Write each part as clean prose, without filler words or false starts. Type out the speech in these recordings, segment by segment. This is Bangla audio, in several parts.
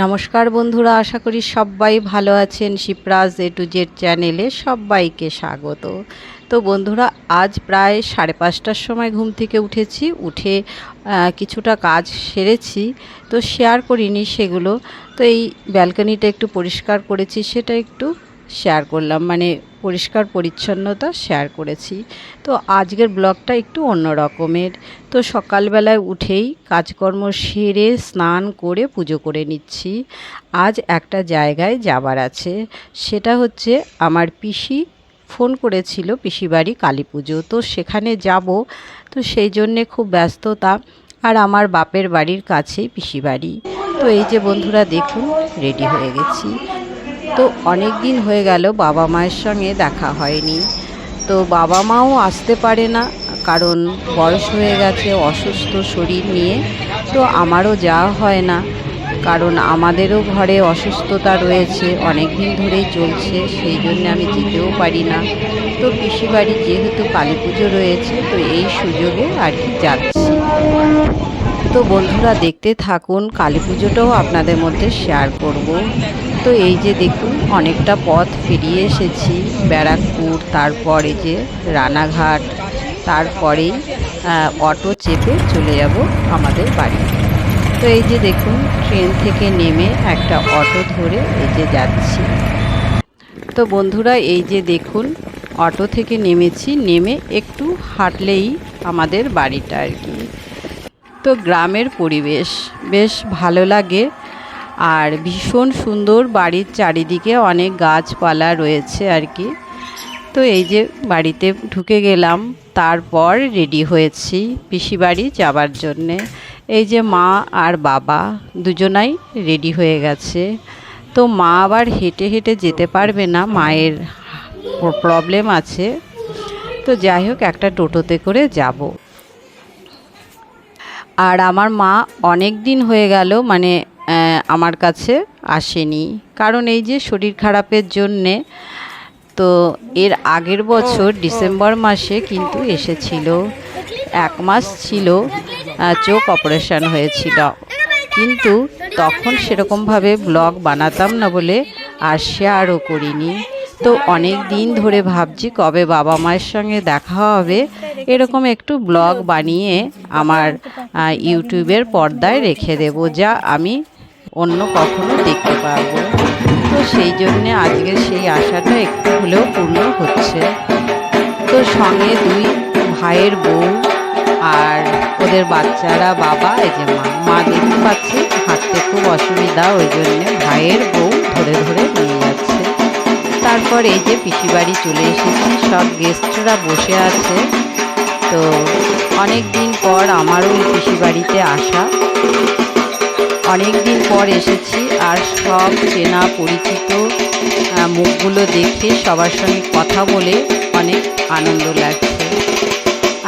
নমস্কার বন্ধুরা, আশা করি সবাই ভালো আছেন। শিপ্রাজ এ টু জেড চ্যানেলে সবাইকে স্বাগত। তো বন্ধুরা, আজ প্রায় 5:30টার সময় ঘুম থেকে উঠে কিছুটা কাজ সেরেছি, তো শেয়ার করিনি সেগুলো। তো এই ব্যালকনিটা একটু পরিষ্কার করেছি, সেটা একটু শেয়ার করলাম, মানে পরিষ্কার পরিচ্ছন্নতা শেয়ার করেছি। তো আজকের ব্লগটা একটু অন্য রকমের। তো সকালবেলায় উঠেই কাজকর্ম সেরে স্নান করে পুজো করে নিচ্ছি। আজ একটা জায়গায় যাবার আছে, সেটা হচ্ছে আমার পিসি ফোন করেছিল, পিসি বাড়ি কালী পুজো, তো সেখানে যাব। তো সেই জন্যে খুব ব্যস্ততা। আর আমার বাপের বাড়ির কাছেই পিসি বাড়ি। তো এই যে বন্ধুরা দেখুন, রেডি হয়ে গেছি। তো অনেক দিন হয়ে গেল বাবা মায়ের সঙ্গে দেখা হয়নি। তো বাবা মাও আসতে পারে না, কারণ বয়স হয়ে গেছে, অসুস্থ শরীর নিয়ে। তো আমারও যাওয়া হয় না, কারণ আমাদেরও ঘরে অসুস্থতা রয়েছে, অনেক দিন ধরেই চলছে, সেই জন্য আমি যেতেও পারি না। তো পিসি বাড়ি যেহেতু কালী পুজো রয়েছে, তো এই সুযোগে আর কি যাচ্ছি। তো বন্ধুরা দেখতে থাকুন, কালী পুজোটাও আপনাদের মধ্যে শেয়ার করব। তো এই যে দেখুন, অনেকটা পথ পেরিয়ে এসেছি, ব্যারাকপুর, তারপরে যে রানাঘাট, তারপরেই অটো চেপে চলে যাব আমাদের বাড়ি। তো এই যে দেখুন, ট্রেন থেকে নেমে একটা অটো ধরে এই যে যাচ্ছি। তো বন্ধুরা এই যে দেখুন, অটো থেকে নেমেছি, নেমে একটু হাঁটলেই আমাদের বাড়িটা আর কি। তো গ্রামের পরিবেশ বেশ ভালো লাগে, আর ভীষণ সুন্দর, বাড়ির চারিদিকে অনেক গাছপালা রয়েছে আর কি। তো এই যে বাড়িতে ঢুকে গেলাম, তারপর রেডি হয়েছি পিসি বাড়ি যাবার জন্যে। এই যে মা আর বাবা দুজনাই রেডি হয়ে গেছে। তো মা আবার হেঁটে হেঁটে যেতে পারবে না, মায়ের প্রবলেম আছে। তো যাই হোক, একটা টোটোতে করে যাব। আর আমার মা অনেক দিন হয়ে গেল, মানে আমার কাছে আসেনি, কারণ এই যে শরীর খারাপের জন্যে। তো এর আগের বছর ডিসেম্বর মাসে কিন্তু এসেছিল, 1 মাস ছিল, চোখ অপারেশন হয়েছিল। কিন্তু তখন সেরকমভাবে ব্লগ বানাতাম না বলে আর শেয়ারও করিনি। তো অনেক দিন ধরে ভাবছি কবে বাবা মায়ের সঙ্গে দেখা হবে, এরকম একটু ব্লগ বানিয়ে আমার ইউটিউবের পর্দায় রেখে দেব, যা আমি অন্য কখনো দেখতে পারবো। তো সেই জন্যে আজকে সেই আশাটা একটু হলেও পূর্ণ হচ্ছে। তো সঙ্গে 2 ভাইয়ের বউ আর ওদের বাচ্চারা, বাবা, এই যে মা দেখতে পাচ্ছি হাঁটতে খুব অসুবিধা, ওই জন্যে ভাইয়ের বউ ধরে ধরে নিয়ে যাচ্ছে। তারপর এই যে পিসি বাড়ি চলে এসেছি, সব গেস্টরা বসে আছে। তো অনেক দিন পর আমারও এই পিসি বাড়িতে আসা, অনেক দিন পর এসেছি, আর সব চেনা পরিচিত মুখগুলো দেখে সবার সঙ্গে কথা বলে অনেক আনন্দ লাগছে।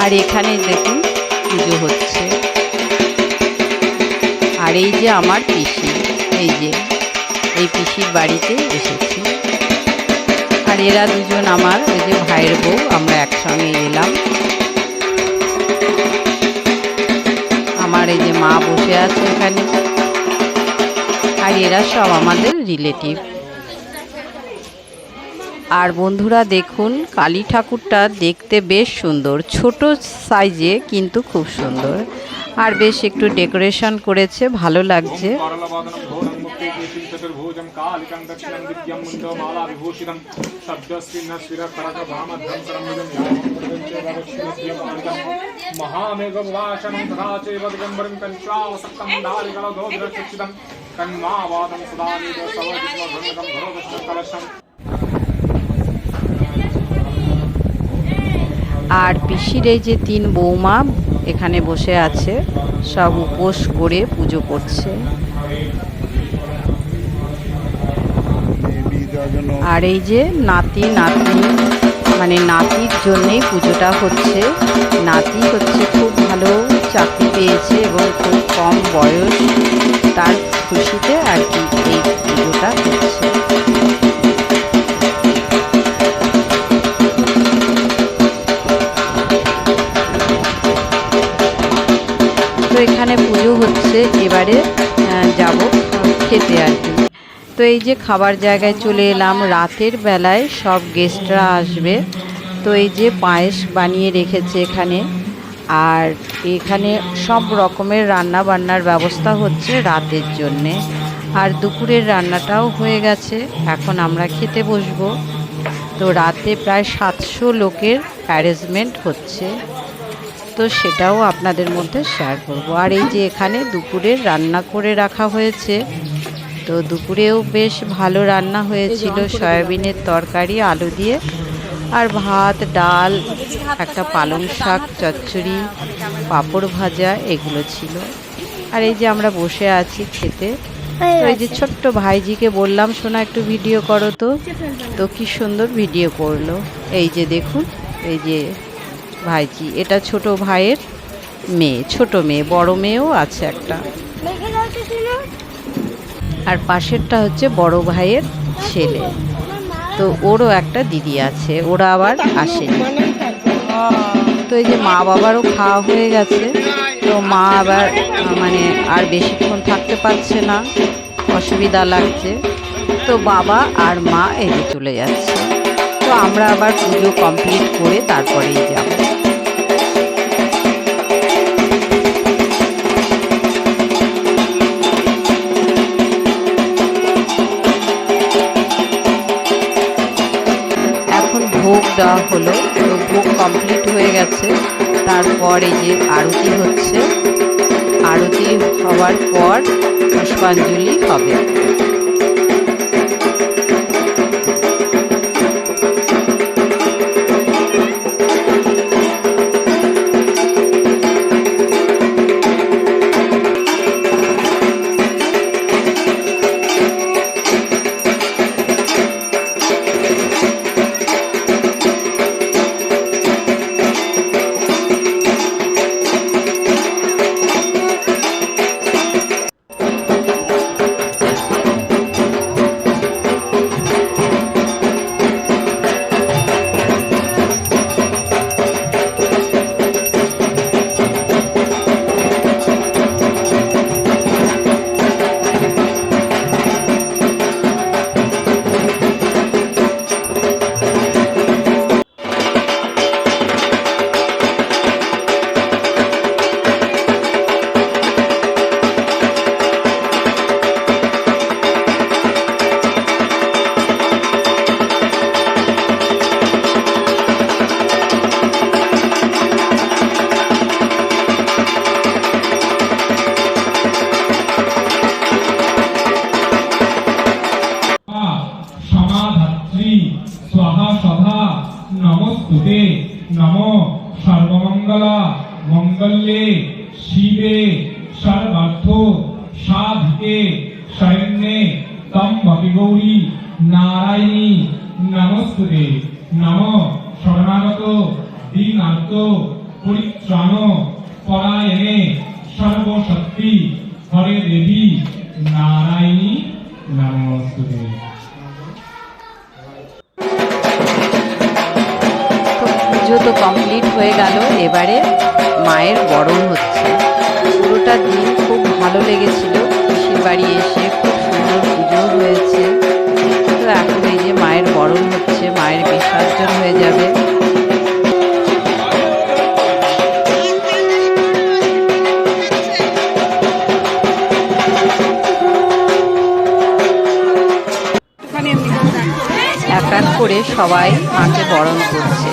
আর এখানে দেখুন পুজো হচ্ছে। আর এই যে আমার পিসি, এই যে এই পিসির বাড়িতে এসেছি। আর এরা দুজন আমার ওই যে ভাইয়ের বউ, আমরা একসঙ্গে এলাম। আমার এই যে মা বসে আছে এখানে, আর এরা সব আমাদের রিলেটিভ। আর বন্ধুরা দেখুন, কালী ঠাকুরটা দেখতে বেশ সুন্দর, ছোট সাইজে কিন্তু খুব সুন্দর, আর বেশ একটু ডেকোরেশন করেছে, ভালো লাগছে। আর পিসির এই যে 3 বৌমা এখানে বসে আছে, সব উপোস করে পুজো করছে। আর এই যে নাতি নাতনি, মানে নাতির জন্যেই পুজোটা হচ্ছে। নাতি হচ্ছে খুব ভালো চাকরি পেয়েছে এবং খুব কম বয়স, তার খুশিতে আর কি এই পুজোটা হচ্ছে। তো এখানে পুজো হচ্ছে, এবারে যাব খেতে আর তো এই যে খাবার জায়গায় চলে এলাম। রাতের বেলায় সব গেস্টরা আসবে, তো এই যে পায়েস বানিয়ে রেখেছে এখানে। আর এখানে সব রকমের রান্না বান্নার ব্যবস্থা হচ্ছে রাতের জন্যে। আর দুপুরের রান্নাটাও হয়ে গেছে, এখন আমরা খেতে বসবো। তো রাতে প্রায় 700 লোকের অ্যারেঞ্জমেন্ট হচ্ছে, তো সেটাও আপনাদের মধ্যে শেয়ার করব। আর এই যে এখানে দুপুরের রান্না করে রাখা হয়েছে, তো দুপুরেও বেশ ভালো রান্না হয়েছিল, সয়াবিনের তরকারি আলু দিয়ে, আর ভাত, ডাল, একটা পালং শাক চচ্চড়ি, পাঁপড় ভাজা, এগুলো ছিল। আর এই যে আমরা বসে আছি খেতে। তো এই যে ছোট্ট ভাইজিকে বললাম, শোনা একটু ভিডিও করো, তো কি সুন্দর ভিডিও করলো। এই যে দেখুন, এই যে ভাইজি, এটা ছোট ভাইয়ের মেয়ে, ছোট মেয়ে, বড় মেয়েও আছে একটা। আর পাশেরটা হচ্ছে বড় ভাইয়ের ছেলে, তো ওরও একটা দিদি আছে, ওরা আবার আসেনি। তো এই যে মা বাবারও খাওয়া হয়ে গেছে, তো মা আবার মানে আর বেশিক্ষণ থাকতে পারছে না, অসুবিধা লাগছে, তো বাবা আর মা এই যে চলে যাচ্ছে। তো আমরা আবার পুজো কমপ্লিট করে তারপরেই যাব। ভোগ দেওয়া হলো, তো ভোগ কমপ্লিট হয়ে গেছে। তারপর এই যে আরতি হচ্ছে, আরতি হওয়ার পর পুষ্পাঞ্জলি হবে। स्वाहा सदा नमोस्तुते नमो सर्वमंगल मंगल्ये शिवे सर्वार्थ साधिके शरण्ये त्र्यंबके गौरी नारायणी नमोस्तुते नमो शरणागत दीनार्त परित्राण परायणे सर्वशक्ति हरे देवी नारायणी नमोस्तुते। পুজো তো কমপ্লিট হয়ে গেল, এবারে মায়ের বরণ হচ্ছে। পুরোটা দিন খুব ভালো লেগেছিল, পিসির বাড়ি এসে খুব সুন্দর পুজো হয়েছে। তো এখন এই যে মায়ের বরণ হচ্ছে, মায়ের বিসর্জন হয়ে যাবে। এক এক করে সবাই মাকে বরণ করছে।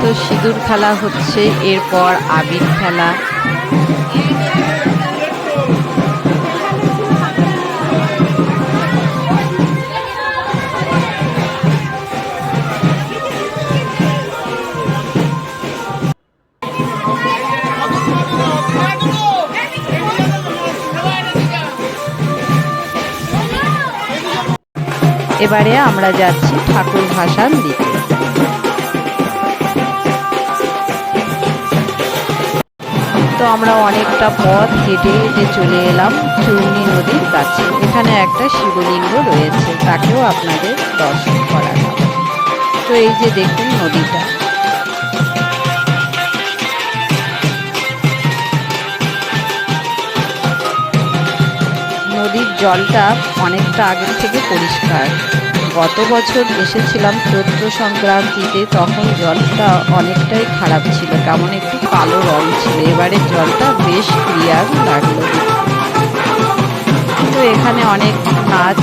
তো সিঁদুর খেলা হচ্ছে, এরপর আবির খেলা। এবারে আমরা যাচ্ছি ঠাকুর ভাসান দিতে। তো আমরা অনেকটা পথ হেঁটে হেঁটে চলে এলাম চূর্ণী নদীর কাছে। এখানে একটা শিবলিঙ্গ রয়েছে, তাকেও আপনাদের দর্শন করালাম। তো এই যে দেখুন নদীটা, নদীর জলটা অনেকটা আগের থেকে পরিষ্কার। গত বছর এসেছিলাম চৈত্র সংক্রান্তিতে, তখন জলটা অনেকটাই খারাপ ছিল, কেমন একটু কালো রং ছিল। এবারে জলটা বেশ ক্লিয়ার লাগলো। তো এখানে অনেক নাচ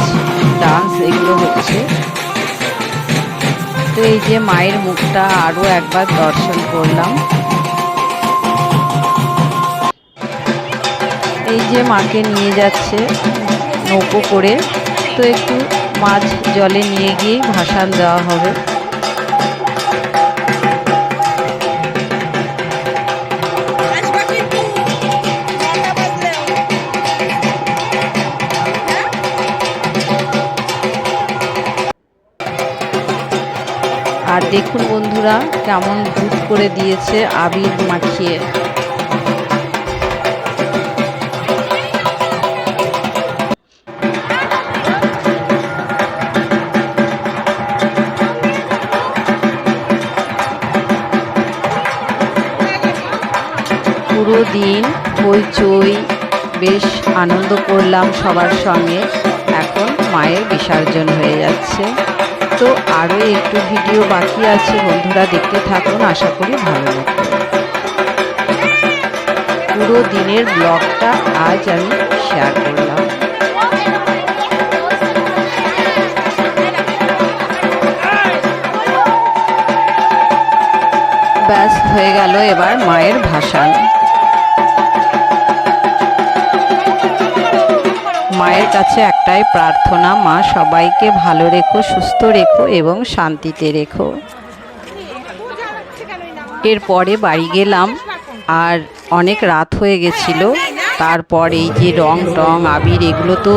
ডান্স এগুলো হচ্ছে। তো এই যে মায়ের মুখটা আরো একবার দর্শন করলাম। এই যে মাকে নিয়ে যাচ্ছে নৌকো করে, তো একটু মাছ জলে নিয়ে গিয়ে ভাসান দেওয়া হবে। আর দেখুন বন্ধুরা, কেমন দুধ করে দিয়েছে আবির মাখিয়ে। পুরো দিন হইচই, বেশ আনন্দ করলাম সবার সঙ্গে। এখন মায়ের বিসর্জন হয়ে যাচ্ছে। তো আরও একটু ভিডিও বাকি আছে বন্ধুরা, দেখতে থাকুন, আশা করি ভালো লাগবে। পুরো দিনের ব্লগটা আজ আমি শেয়ার করলাম। ব্যাস হয়ে গেল এবার মায়ের ভাসান। মায়ের কাছে একটাই প্রার্থনা, মা সবাইকে ভালো রেখো, সুস্থ রেখো এবং শান্তিতে রেখো। এরপরে বাড়ি গেলাম, আর অনেক রাত হয়ে গেছিল। তারপর এই যে রং টং আবির এগুলো তো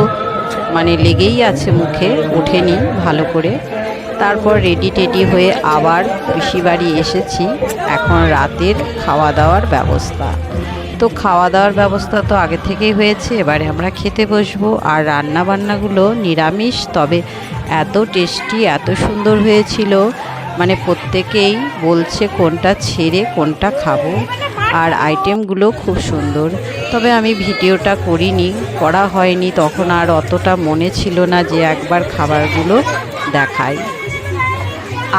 মানে লেগেই আছে মুখে, ওঠেনি ভালো করে। তারপর রেডি টেডি হয়ে আবার পিসি বাড়ি এসেছি। এখন রাতের খাওয়া দাওয়ার ব্যবস্থা। তো খাওয়া দাওয়ার ব্যবস্থা তো আগে থেকেই হয়েছে, এবারে আমরা খেতে বসবো। আর রান্না বান্নাগুলো নিরামিষ, তবে এত টেস্টি, এত সুন্দর হয়েছিল, মানে প্রত্যেকেই বলছে কোনটা ছেড়ে কোনটা খাবো। আর আইটেমগুলো খুব সুন্দর, তবে আমি ভিডিওটা করা হয়নি, তখন আর অতটা মনে ছিল না যে একবার খাবারগুলো দেখাই।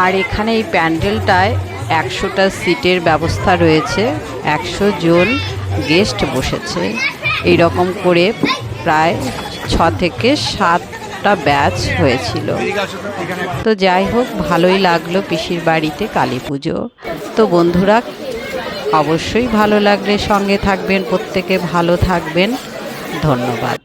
আর এখানে এই প্যান্ডেলটায় 100টা সিটের ব্যবস্থা রয়েছে, 100 জন গেস্ট বসেছে। এই রকম করে প্রায় 6 থেকে 7টা ব্যাচ হয়েছিল। তো যাই হোক, ভালোই লাগলো পিসির বাড়িতে কালী পুজো। তো বন্ধুরা, অবশ্যই ভালো লাগলে সঙ্গে থাকবেন, প্রত্যেকে ভালো থাকবেন। ধন্যবাদ।